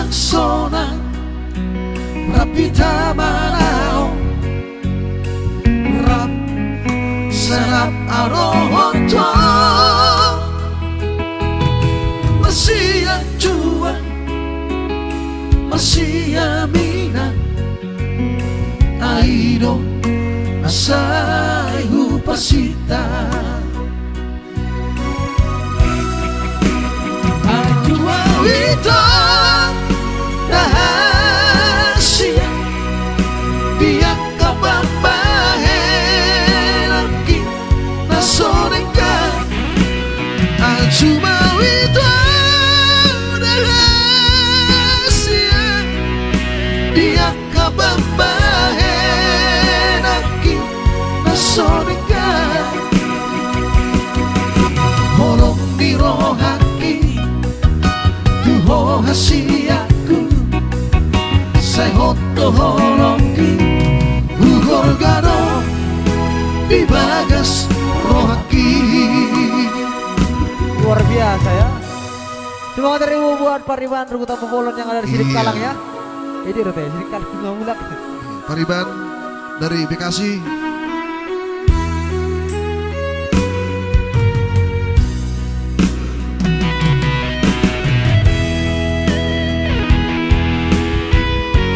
sona rapita manao rap serap arohoto Masia jua Masia mina Aido Asai hupasita Ajua wito Dahasia Biak kababahe Laki Nasoreka Ajuma wito Dahasia Biak kababahe Laki Nasoreka Holong dirohaki Tuho hasiaku Say hoto holongki Ugor gado Di bagas rohaki Luar biasa ya. Semangat ribu buat Pariban Rukutan Pepolon yang ada di Sidik Kalang ya. Ini udah teh Sidik Kalang ngomulak. Pariban dari Bekasi.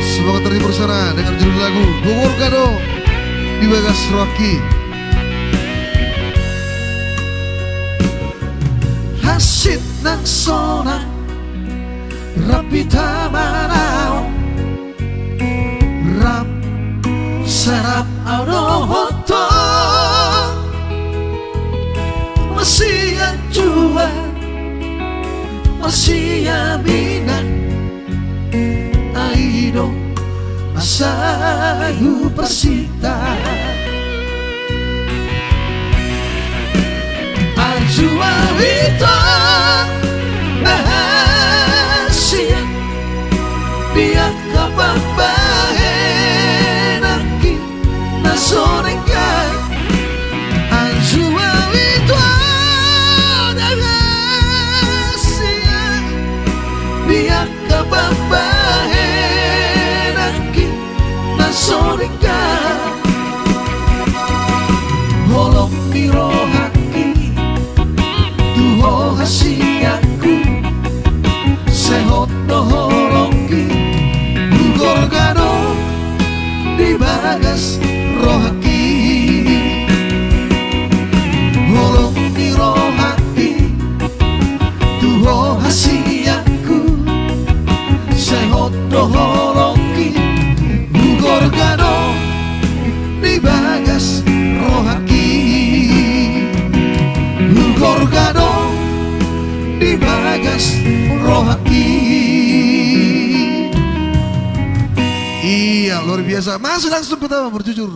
Semoga terhibur sana dengan judul lagu Gugor Gado di Bagas Rocky. Hasit nang sona rapita manao rap serap arohoto Masia jua Masia mina Aido Asayu persita Ajua wito Nahasia Biak kababahe Naki Nasoreka Ajua wito Nahasia Biak kababahe Naki Nasoreka Holong mirohaki Tuho hasiaku Sehoto holongki Ugor gado Di bagas rohaki Holong mirohaki Tuho hasiaku Sehoto holongki Ugor gado Di bagas rohaki Ugor gado Di bagas rohaki. Iya luar biasa. Masuk langsung pertama berjujur.